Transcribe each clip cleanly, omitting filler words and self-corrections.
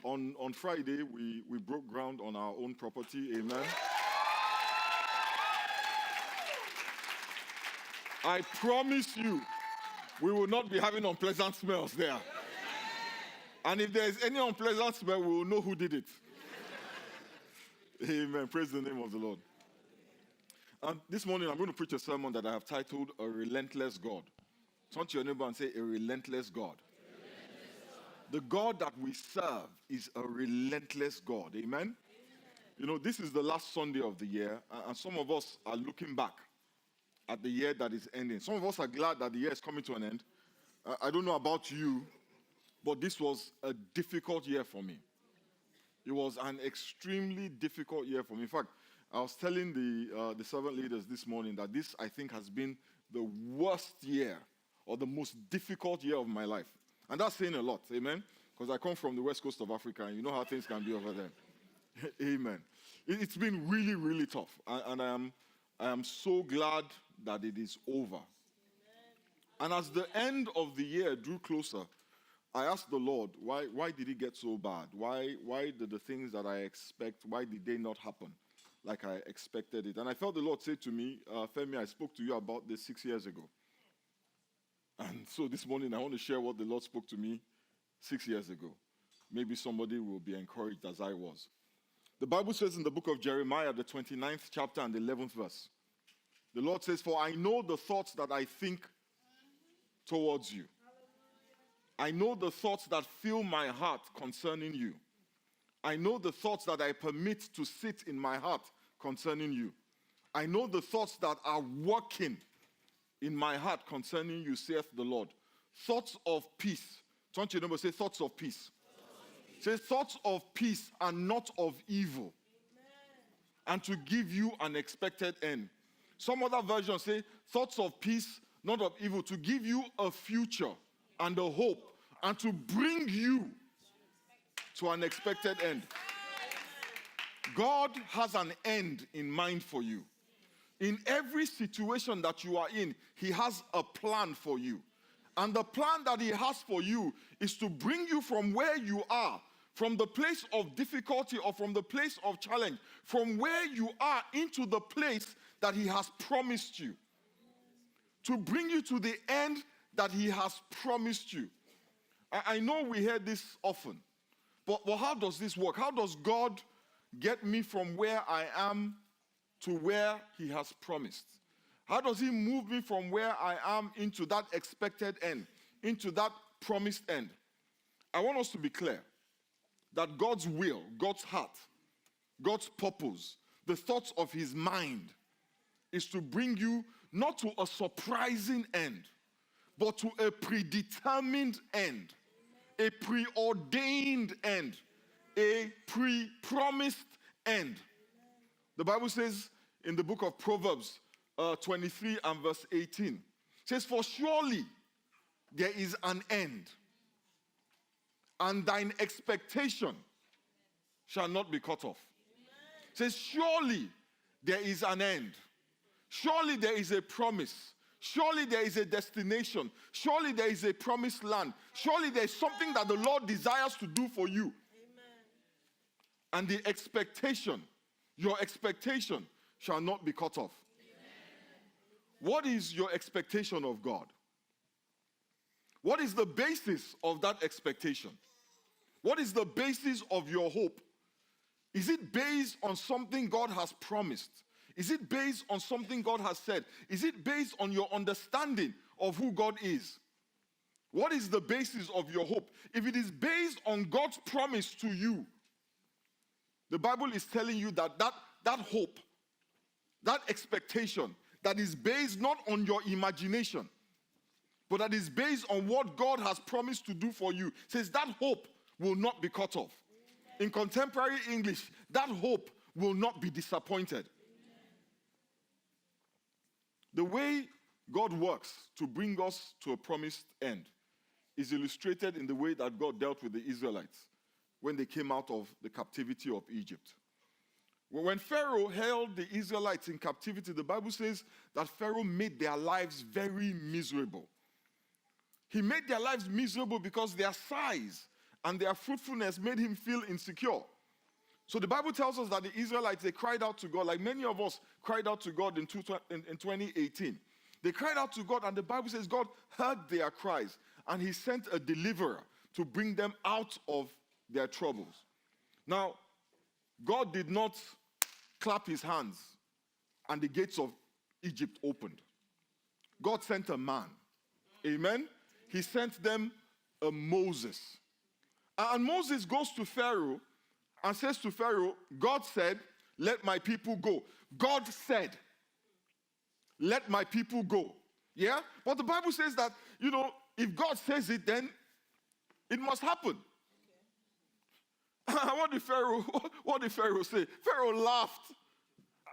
On Friday, we broke ground on our own property. Amen. I promise you, we will not be having unpleasant smells there. And if there is any unpleasant smell, we will know who did it. Amen. Praise the name of the Lord. And this morning, I'm going to preach a sermon that I have titled, A Relentless God. Turn to your neighbor and say, A Relentless God. The God that we serve is a relentless God. Amen? Amen? You know, this is the last Sunday of the year, and some of us are looking back at the year that is ending. Some of us are glad that the year is coming to an end. I don't know about you, but this was a difficult year for me. It was an extremely difficult year for me. In fact, I was telling the servant leaders this morning that this, I think, has been the worst year or the most difficult year of my life. And that's saying a lot, amen? Because I come from the west coast of Africa, and you know how things can be over there. Amen. It's been really, really tough. And I am so glad that it is over. And as the end of the year drew closer, I asked the Lord, why did it get so bad? Why did the things that I expect, why did they not happen like I expected it? And I felt the Lord say to me, Femi, I spoke to you about this 6 years ago. And so this morning I want to share what the Lord spoke to me 6 years ago. Maybe somebody will be encouraged as I was. The Bible says in the book of Jeremiah, the 29th chapter and the 11th verse, the Lord says, For I know the thoughts that I think towards you. I know the thoughts that fill my heart concerning you. I know the thoughts that I permit to sit in my heart concerning you. I know the thoughts that are working in my heart concerning you, saith the Lord. Thoughts of peace. Turn to your neighbor, say thoughts of peace. Say thoughts of peace and not of evil. Amen. And to give you an expected end. Some other versions say thoughts of peace, not of evil, to give you a future and a hope, and to bring you to an expected end. God has an end in mind for you. In every situation that you are in, He has a plan for you. And the plan that He has for you is to bring you from where you are, from the place of difficulty or from the place of challenge, from where you are into the place that He has promised you. To bring you to the end that He has promised you. I know we hear this often, but how does this work? How does God get me from where I am to where He has promised? How does He move me from where I am into that expected end, into that promised end? I want us to be clear that God's will, God's heart, God's purpose, the thoughts of His mind is to bring you not to a surprising end, but to a predetermined end, a preordained end, a pre-promised end. The Bible says in the book of Proverbs 23 and verse 18, it says, For surely there is an end, and thine expectation shall not be cut off. It says, surely there is an end. Surely there is a promise. Surely there is a destination. Surely there is a promised land. Surely there is something that the Lord desires to do for you. Amen. And the expectation, your expectation, shall not be cut off. Amen. What is your expectation of God? What is the basis of that expectation? What is the basis of your hope? Is it based on something God has promised? Is it based on something God has said? Is it based on your understanding of who God is? What is the basis of your hope? If it is based on God's promise to you, the Bible is telling you that hope, that expectation, that is based not on your imagination, but that is based on what God has promised to do for you, says that hope will not be cut off. In contemporary English, that hope will not be disappointed. The way God works to bring us to a promised end is illustrated in the way that God dealt with the Israelites when they came out of the captivity of Egypt. When Pharaoh held the Israelites in captivity, the Bible says that Pharaoh made their lives very miserable. He made their lives miserable because their size and their fruitfulness made him feel insecure. So the Bible tells us that the Israelites, they cried out to God, like many of us cried out to God in 2018. They cried out to God, and the Bible says God heard their cries, and he sent a deliverer to bring them out of their troubles. Now, God did not clap his hands and the gates of Egypt opened. God sent a man. Amen? He sent them a Moses. And Moses goes to Pharaoh and says to Pharaoh, God said, let my people go. God said, let my people go. Yeah? But the Bible says that, if God says it, then it must happen. What did Pharaoh say? Pharaoh laughed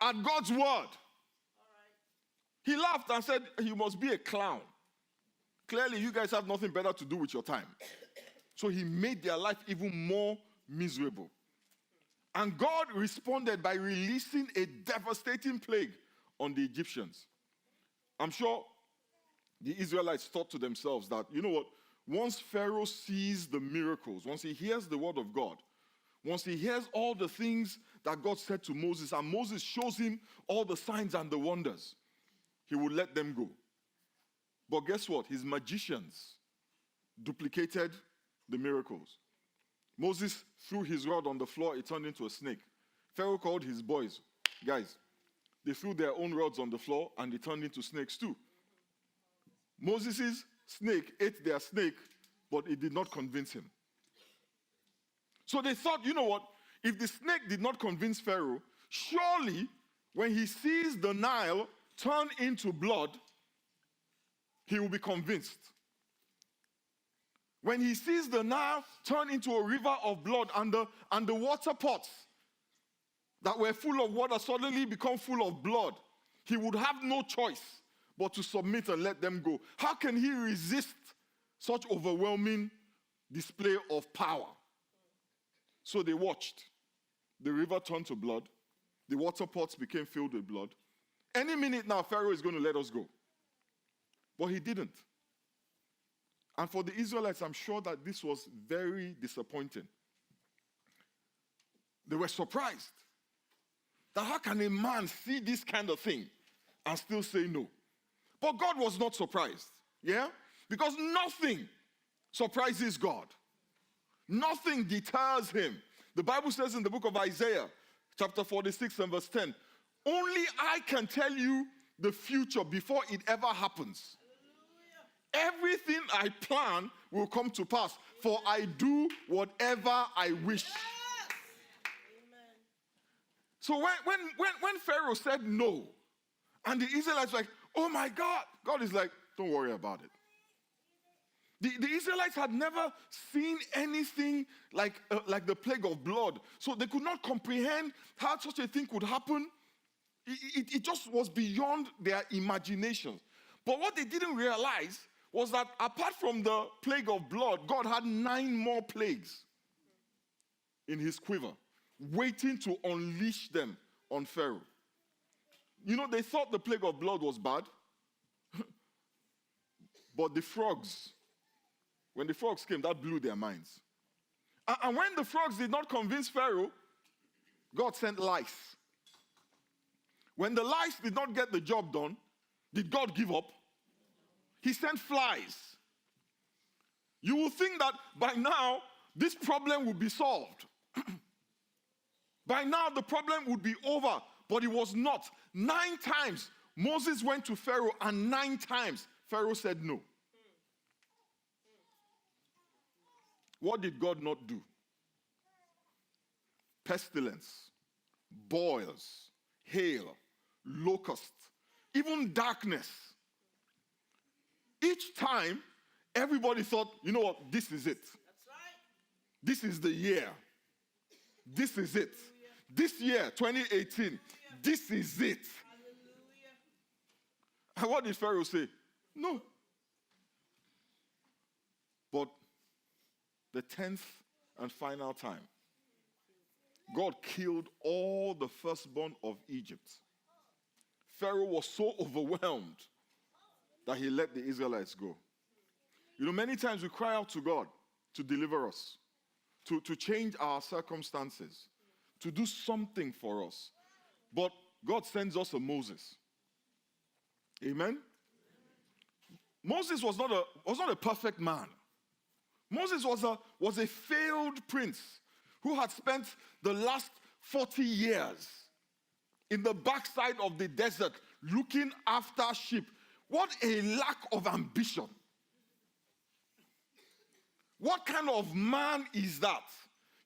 at God's word. He laughed and said, you must be a clown. Clearly, you guys have nothing better to do with your time. So he made their life even more miserable. And God responded by releasing a devastating plague on the Egyptians. I'm sure the Israelites thought to themselves that, you know what, once Pharaoh sees the miracles, once he hears the word of God, once he hears all the things that God said to Moses, and Moses shows him all the signs and the wonders, he would let them go. But guess what? His magicians duplicated the miracles. Moses threw his rod on the floor, it turned into a snake. Pharaoh called his boys, guys, they threw their own rods on the floor and they turned into snakes too. Moses' snake ate their snake, but it did not convince him. So they thought, you know what? If the snake did not convince Pharaoh, surely when he sees the Nile turn into blood, he will be convinced. When he sees the Nile turn into a river of blood and the water pots that were full of water suddenly become full of blood, he would have no choice but to submit and let them go. How can he resist such overwhelming display of power? So they watched. The river turned to blood. The water pots became filled with blood. Any minute now, Pharaoh is going to let us go. But he didn't. And for the Israelites, I'm sure that this was very disappointing. They were surprised. That how can a man see this kind of thing and still say no? But God was not surprised. Yeah? Because nothing surprises God. Nothing deters him. The Bible says in the book of Isaiah, chapter 46 and verse 10, only I can tell you the future before it ever happens. Everything I plan will come to pass, for I do whatever I wish. Yes. So when Pharaoh said no, and the Israelites were like, oh my God, God is like, don't worry about it. The Israelites had never seen anything like the plague of blood, so they could not comprehend how such a thing could happen. It just was beyond their imaginations. But what they didn't realize was that apart from the plague of blood, God had 9 more plagues in his quiver, waiting to unleash them on Pharaoh. They thought the plague of blood was bad, but the frogs, when the frogs came, that blew their minds. And when the frogs did not convince Pharaoh, God sent lice. When the lice did not get the job done, did God give up? He sent flies. You will think that by now, this problem would be solved. By now, the problem would be over, but it was not. 9 times, Moses went to Pharaoh, and 9 times, Pharaoh said no. What did God not do? Pestilence, boils, hail, locusts, even darkness. Each time, everybody thought, you know what, this is it. That's right. This is the year. This is it. Hallelujah. This year, 2018, Hallelujah. This is it. Hallelujah. And what did Pharaoh say? No. But the 10th and final time, God killed all the firstborn of Egypt. Pharaoh was so overwhelmed that he let the Israelites go. Many times we cry out to God to deliver us. to change our circumstances, to do something for us. But God sends us a Moses. Amen? Moses was not a perfect man. Moses was a failed prince who had spent the last 40 years in the backside of the desert looking after sheep. What a lack of ambition. What kind of man is that?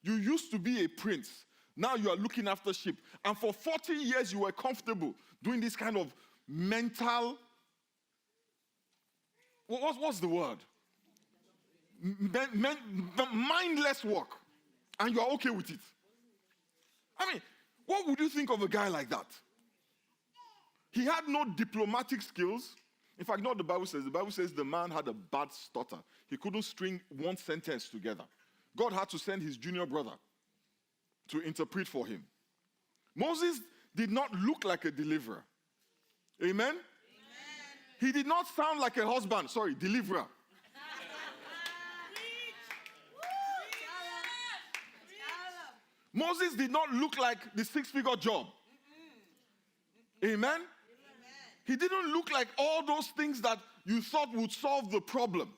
You used to be a prince. Now you are looking after sheep. And for 40 years you were comfortable doing this kind of mental, what's the word? Mindless work. And you are okay with it. I mean, what would you think of a guy like that? He had no diplomatic skills. In fact, you know what the Bible says? The Bible says the man had a bad stutter. He couldn't string one sentence together. God had to send his junior brother to interpret for him. Moses did not look like a deliverer. Amen? Amen. He did not sound like a husband. Sorry, deliverer. Moses did not look like the six-figure job. Amen? He didn't look like all those things that you thought would solve the problem.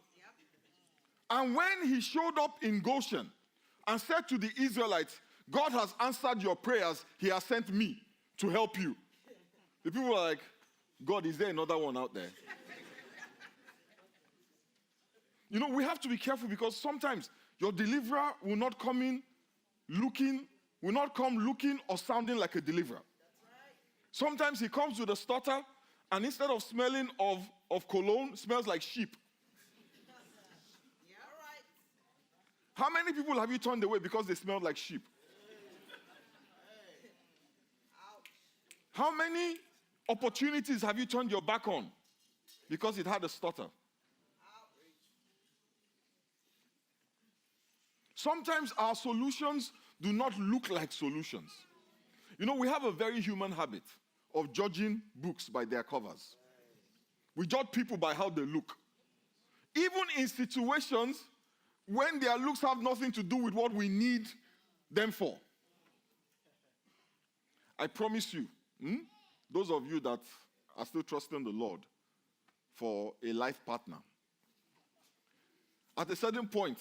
And when he showed up in Goshen and said to the Israelites, God has answered your prayers, he has sent me to help you. The people were like, God, is there another one out there? You know, we have to be careful because sometimes your deliverer will not come looking or sounding like a deliverer. Sometimes he comes with a stutter, and instead of smelling of cologne, smells like sheep. How many people have you turned away because they smelled like sheep? How many opportunities have you turned your back on because it had a stutter? Sometimes our solutions do not look like solutions. You know, we have a very human habit of judging books by their covers. We judge people by how they look. Even in situations when their looks have nothing to do with what we need them for. I promise you, those of you that are still trusting the Lord for a life partner, at a certain point,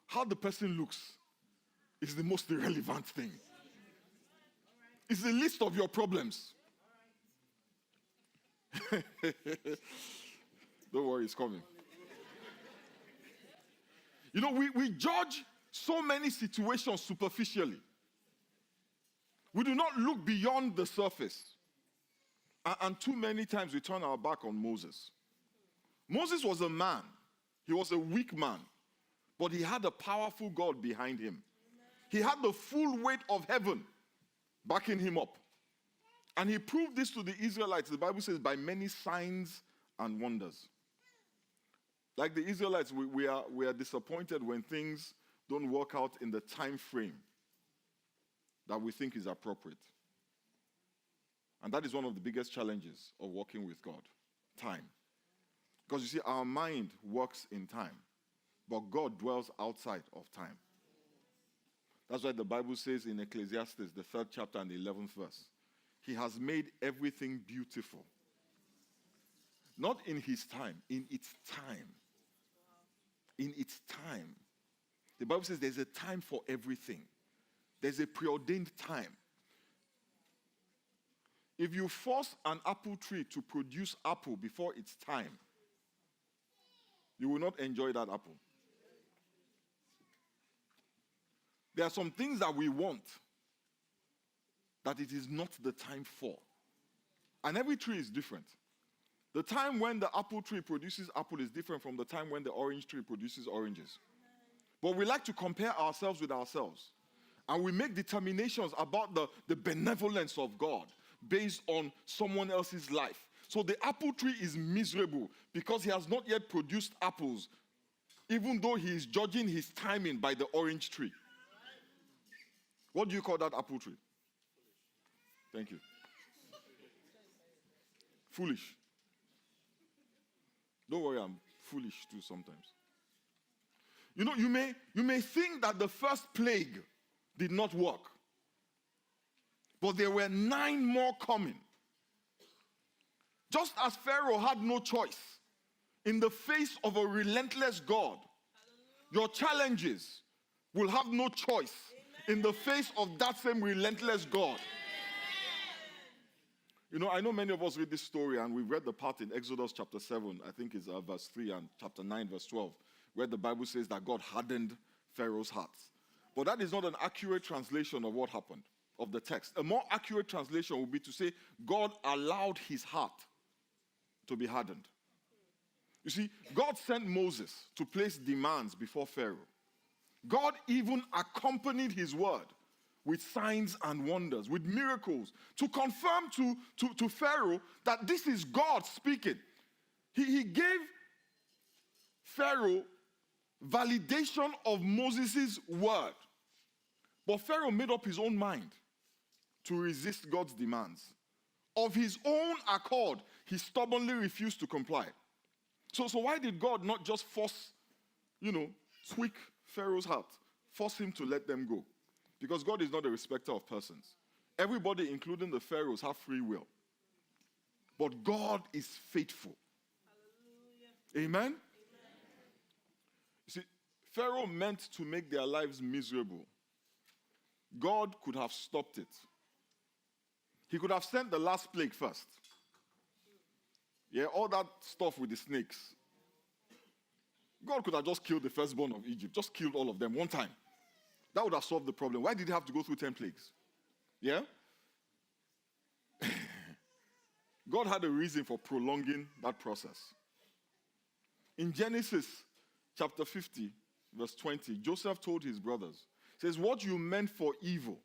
how the person looks is the most irrelevant thing. It's the list of your problems. Don't worry, it's coming. You know, we judge so many situations superficially. We do not look beyond the surface. And too many times we turn our back on Moses. Moses was a man. He was a weak man. But he had a powerful God behind him. He had the full weight of heaven backing him up. And he proved this to the Israelites, the Bible says, by many signs and wonders. Like the Israelites, we are disappointed when things don't work out in the time frame that we think is appropriate. And that is one of the biggest challenges of working with God, time. Because you see, our mind works in time, but God dwells outside of time. That's why the Bible says in Ecclesiastes, the 3rd chapter and the 11th verse, he has made everything beautiful. Not in his time, in its time. In its time. The Bible says there's a time for everything. There's a preordained time. If you force an apple tree to produce apple before its time, you will not enjoy that apple. There are some things that we want that it is not the time for. And every tree is different. The time when the apple tree produces apple is different from the time when the orange tree produces oranges. But we like to compare ourselves with ourselves. And we make determinations about the benevolence of God based on someone else's life. So the apple tree is miserable because he has not yet produced apples, even though he is judging his timing by the orange tree. What do you call that apple tree? Thank you. Foolish. Don't worry, I'm foolish too sometimes. You may think that the first plague did not work, but there were 9 more coming. Just as Pharaoh had no choice in the face of a relentless God, your challenges will have no choice in the face of that same relentless God. I know many of us read this story, and we've read the part in Exodus chapter 7, I think it's verse 3, and chapter 9, verse 12, where the Bible says that God hardened Pharaoh's heart. But that is not an accurate translation of what happened, of the text. A more accurate translation would be to say God allowed his heart to be hardened. You see, God sent Moses to place demands before Pharaoh. God even accompanied his word with signs and wonders, with miracles, to confirm to Pharaoh that this is God speaking. He gave Pharaoh validation of Moses' word. But Pharaoh made up his own mind to resist God's demands. Of his own accord, he stubbornly refused to comply. So why did God not just tweak Pharaoh's heart, force him to let them go? Because God is not a respecter of persons. Everybody, including the pharaohs, have free will. But God is faithful. Hallelujah. Amen? Amen? You see, Pharaoh meant to make their lives miserable. God could have stopped it. He could have sent the last plague first. Yeah, all that stuff with the snakes. God could have just killed the firstborn of Egypt, just killed all of them one time. That would have solved the problem. Why did he have to go through 10 plagues? Yeah? God had a reason for prolonging that process. In Genesis chapter 50, verse 20, Joseph told his brothers, says, what you meant for evil,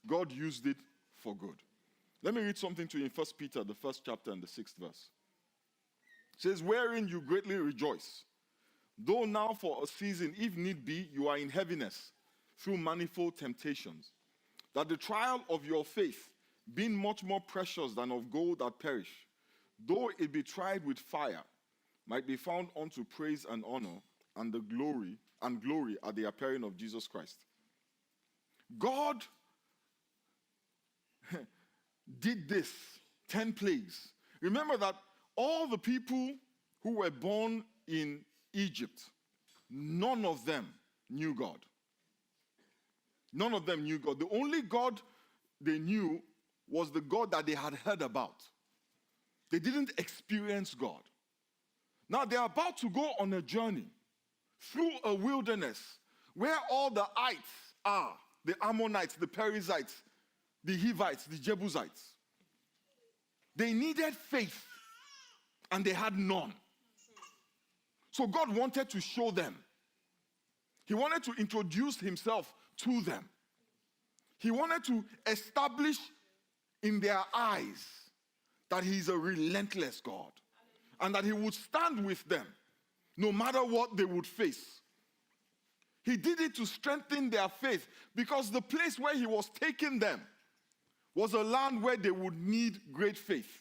God used it for good. Let me read something to you in 1 Peter, the 1st chapter and the 6th verse. It says, wherein you greatly rejoice, though now for a season, if need be, you are in heaviness, through manifold temptations, that the trial of your faith, being much more precious than of gold that perish, though it be tried with fire, might be found unto praise and honor and the glory at the appearing of Jesus Christ. God did this, 10 plagues. Remember that all the people who were born in Egypt, none of them knew God. None of them knew God. The only God they knew was the God that they had heard about. They didn't experience God. Now they're about to go on a journey through a wilderness where all the ites are, the Ammonites, the Perizzites, the Hivites, the Jebusites. They needed faith, and they had none. So God wanted to show them. He wanted to introduce himself to them. He wanted to establish in their eyes that he's a relentless God, and that he would stand with them no matter what they would face. He did it to strengthen their faith, because the place where he was taking them was a land where they would need great faith.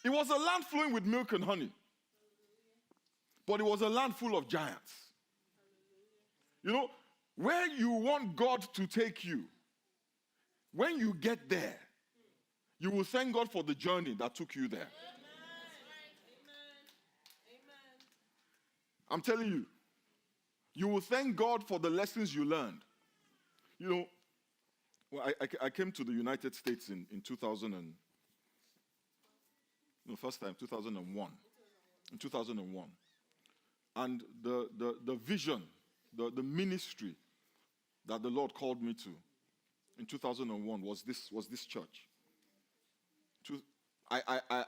It was a land flowing with milk and honey, but it was a land full of giants. Where you want God to take you, when you get there, you will thank God for the journey that took you there. I'm telling you, you will thank God for the lessons you learned. I came to the United States in 2001. In 2001. And the vision, the ministry that the Lord called me to in 2001 was this church.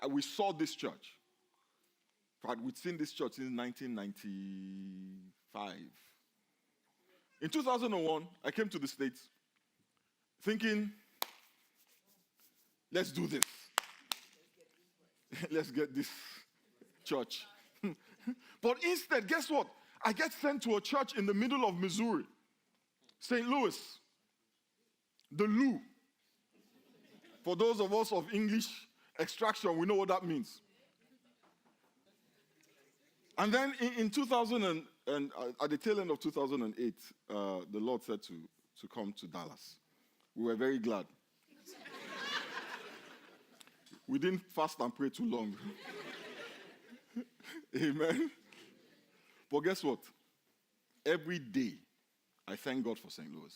We saw this church. We'd seen this church since 1995. In 2001, I came to the States thinking, let's do this. Let's get this church. But instead, guess what? I get sent to a church in the middle of Missouri, St. Louis, the Lou. For those of us of English extraction, we know what that means. And then in 2002, And at the tail end of 2008, the Lord said to come to Dallas. We were very glad. We didn't fast and pray too long. Amen. But guess what? Every day, I thank God for St. Louis.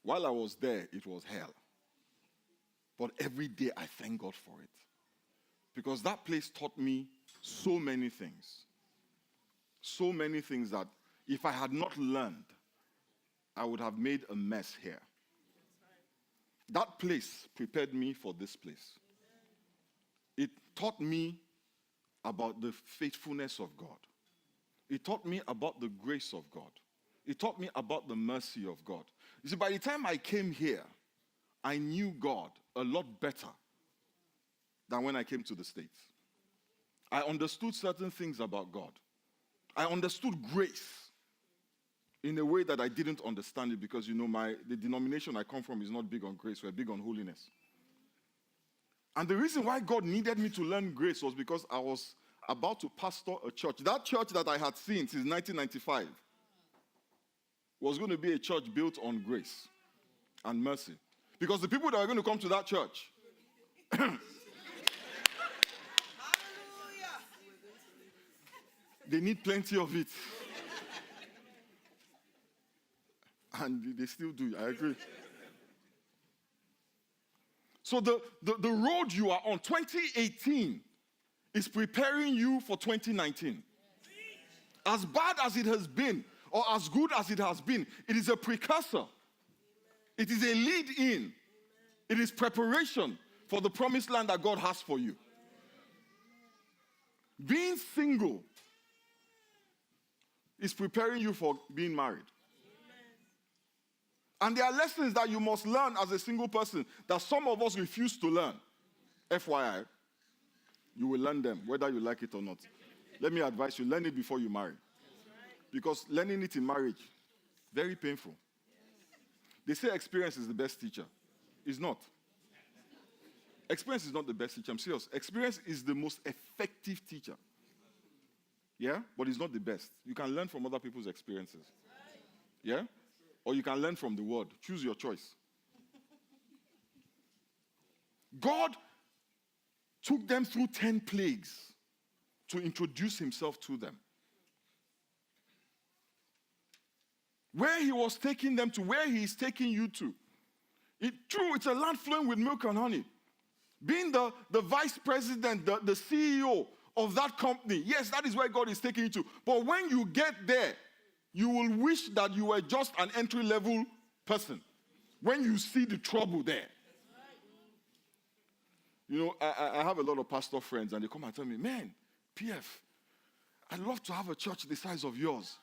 While I was there, it was hell. But every day, I thank God for it. Because that place taught me so many things. So many things that if I had not learned, I would have made a mess here. That place prepared me for this place. It taught me about the faithfulness of God. It taught me about the grace of God. It taught me about the mercy of God. You see, by the time I came here, I knew God a lot better than when I came to the States. I understood certain things about God. I understood grace in a way that I didn't understand it because, the denomination I come from is not big on grace. We're big on holiness. And the reason why God needed me to learn grace was because I was about to pastor a church. That church that I had seen since 1995 was going to be a church built on grace and mercy. Because the people that were going to come to that church they need plenty of it. And they still do, I agree. So the road you are on, 2018, is preparing you for 2019. As bad as it has been, or as good as it has been, it is a precursor. It is a lead-in. It is preparation for the promised land that God has for you. Being single is preparing you for being married. And there are lessons that you must learn as a single person that some of us refuse to learn. FYI, you will learn them, whether you like it or not. Let me advise you, learn it before you marry. Because learning it in marriage, very painful. They say experience is the best teacher. It's not. Experience is not the best teacher. I'm serious. Experience is the most effective teacher. Yeah? But it's not the best. You can learn from other people's experiences. Yeah? Or you can learn from the word. Choose your choice. God took them through 10 plagues to introduce himself to them. Where he was taking them to, where he is taking you to. It's a land flowing with milk and honey. Being the vice president, the CEO of that company, yes, that is where God is taking you to. But when you get there, you will wish that you were just an entry-level person when you see the trouble there. I have a lot of pastor friends, and they come and tell me, man, PF, I'd love to have a church the size of yours.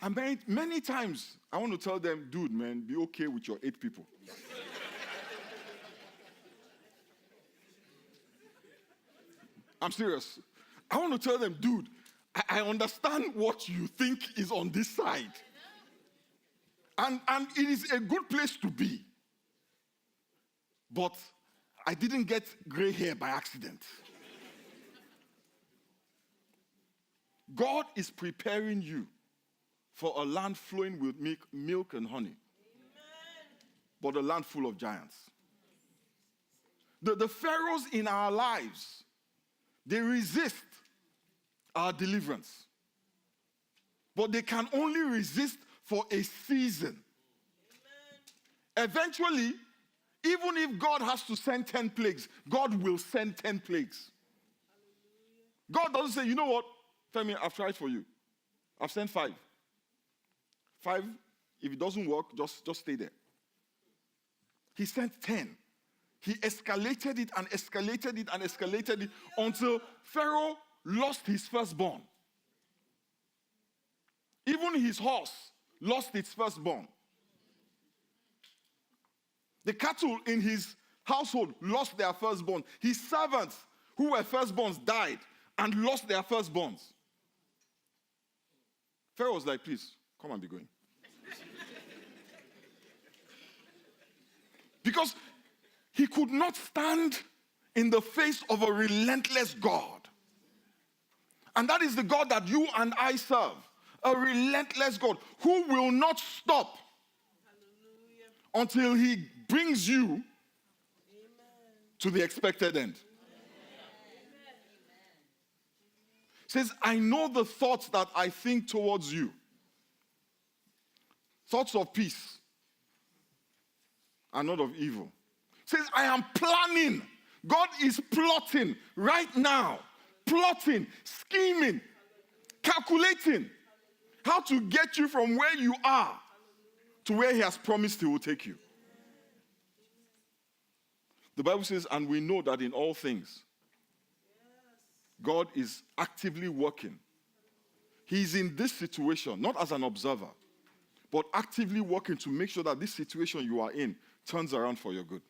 And many times, I want to tell them, dude, man, be okay with your 8 people. I'm serious. I want to tell them, dude, I understand what you think is on this side. And it is a good place to be. But I didn't get gray hair by accident. God is preparing you for a land flowing with milk and honey. But a land full of giants. The pharaohs in our lives, they resist our deliverance. But they can only resist for a season. Eventually, even if God has to send 10 plagues, God will send 10 plagues. God doesn't say, you know what, Femi, I've tried for you. I've sent 5. 5, if it doesn't work, just stay there. He sent 10. He escalated it and escalated it and escalated it until Pharaoh lost his firstborn. Even his horse lost its firstborn. The cattle in his household lost their firstborn. His servants who were firstborns died and lost their firstborns. Pharaoh was like, please, come and be going. Because he could not stand in the face of a relentless God. And that is the God that you and I serve. A relentless God who will not stop until he brings you to the expected end. Says, I know the thoughts that I think towards you. Thoughts of peace and not of evil. Says, I am planning. God is plotting right now. Plotting, scheming, calculating how to get you from where you are to where he has promised he will take you. The Bible says, and we know that in all things, God is actively working. He's in this situation, not as an observer, but actively working to make sure that this situation you are in turns around for your good.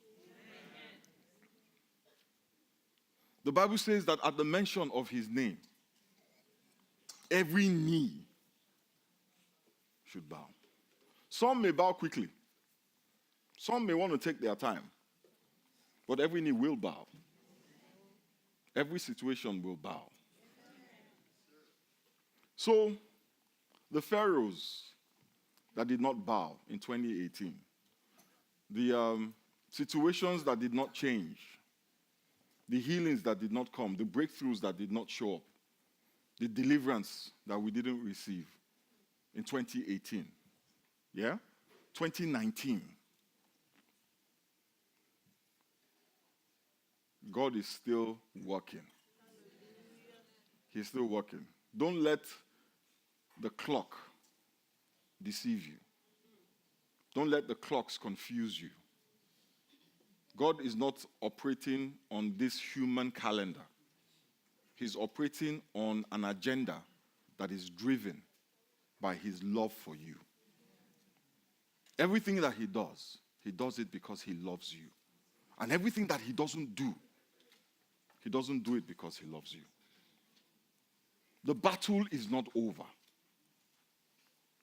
The Bible says that at the mention of his name, every knee should bow. Some may bow quickly. Some may want to take their time. But every knee will bow. Every situation will bow. So, the pharaohs that did not bow in 2018, the situations that did not change, the healings that did not come, the breakthroughs that did not show up, the deliverance that we didn't receive in 2018. Yeah? 2019. God is still working. He's still working. Don't let the clock deceive you. Don't let the clocks confuse you. God is not operating on this human calendar. He's operating on an agenda that is driven by his love for you. Everything that he does it because he loves you. And everything that he doesn't do it because he loves you. The battle is not over.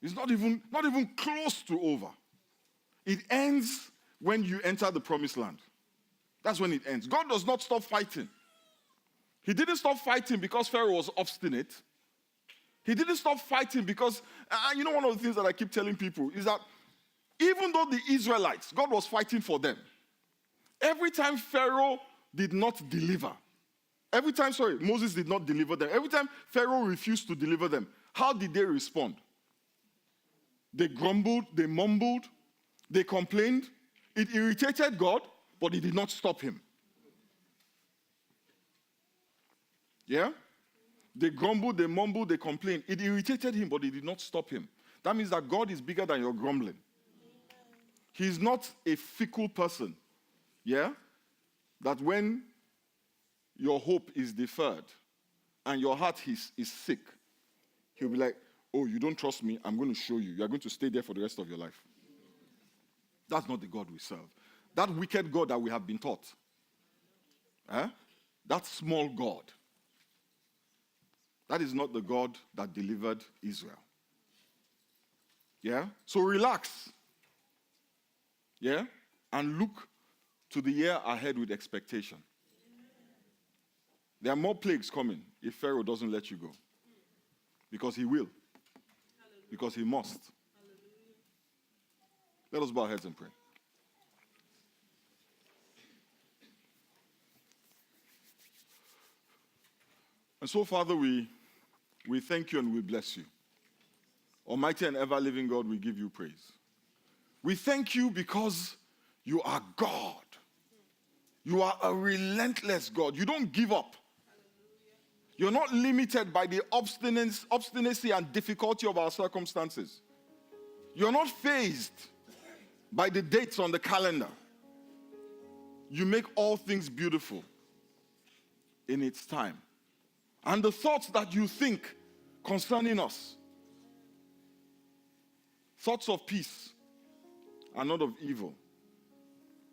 It's not even close to over. It ends when you enter the promised land. That's when it ends. God does not stop fighting. He didn't stop fighting because Pharaoh was obstinate. He didn't stop fighting because, one of the things that I keep telling people is that even though the Israelites, God was fighting for them, every time Pharaoh did not deliver, Moses did not deliver them, every time Pharaoh refused to deliver them, how did they respond? They grumbled, they mumbled, they complained. It irritated God, but it did not stop him. Yeah? They grumbled, they mumbled, they complained. It irritated him, but it did not stop him. That means that God is bigger than your grumbling. He's not a fickle person. Yeah? That when your hope is deferred and your heart is sick, he'll be like, oh, you don't trust me? I'm going to show you. You're going to stay there for the rest of your life. That's not the God we serve. That wicked God that we have been taught. That small God. That is not the God that delivered Israel. Yeah? So relax. Yeah? And look to the year ahead with expectation. There are more plagues coming if Pharaoh doesn't let you go. Because he will. Because he must. Let us bow our heads and pray. And so, Father, we thank you and we bless you. Almighty and ever-living God, we give you praise. We thank you because you are God. You are a relentless God. You don't give up. You're not limited by the obstinacy and difficulty of our circumstances. You're not fazed by the dates on the calendar. You make all things beautiful in its time. And the thoughts that you think concerning us, thoughts of peace and not of evil,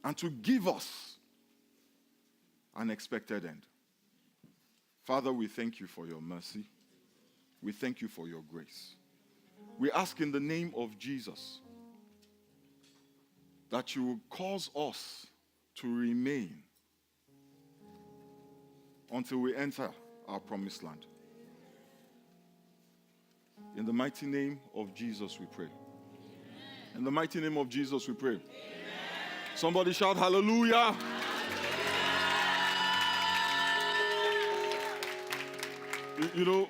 and to give us an expected end. Father, we thank you for your mercy. We thank you for your grace. We ask in the name of Jesus that you will cause us to remain until we enter our promised land. In the mighty name of Jesus we pray. In the mighty name of Jesus we pray. Somebody shout hallelujah. You know,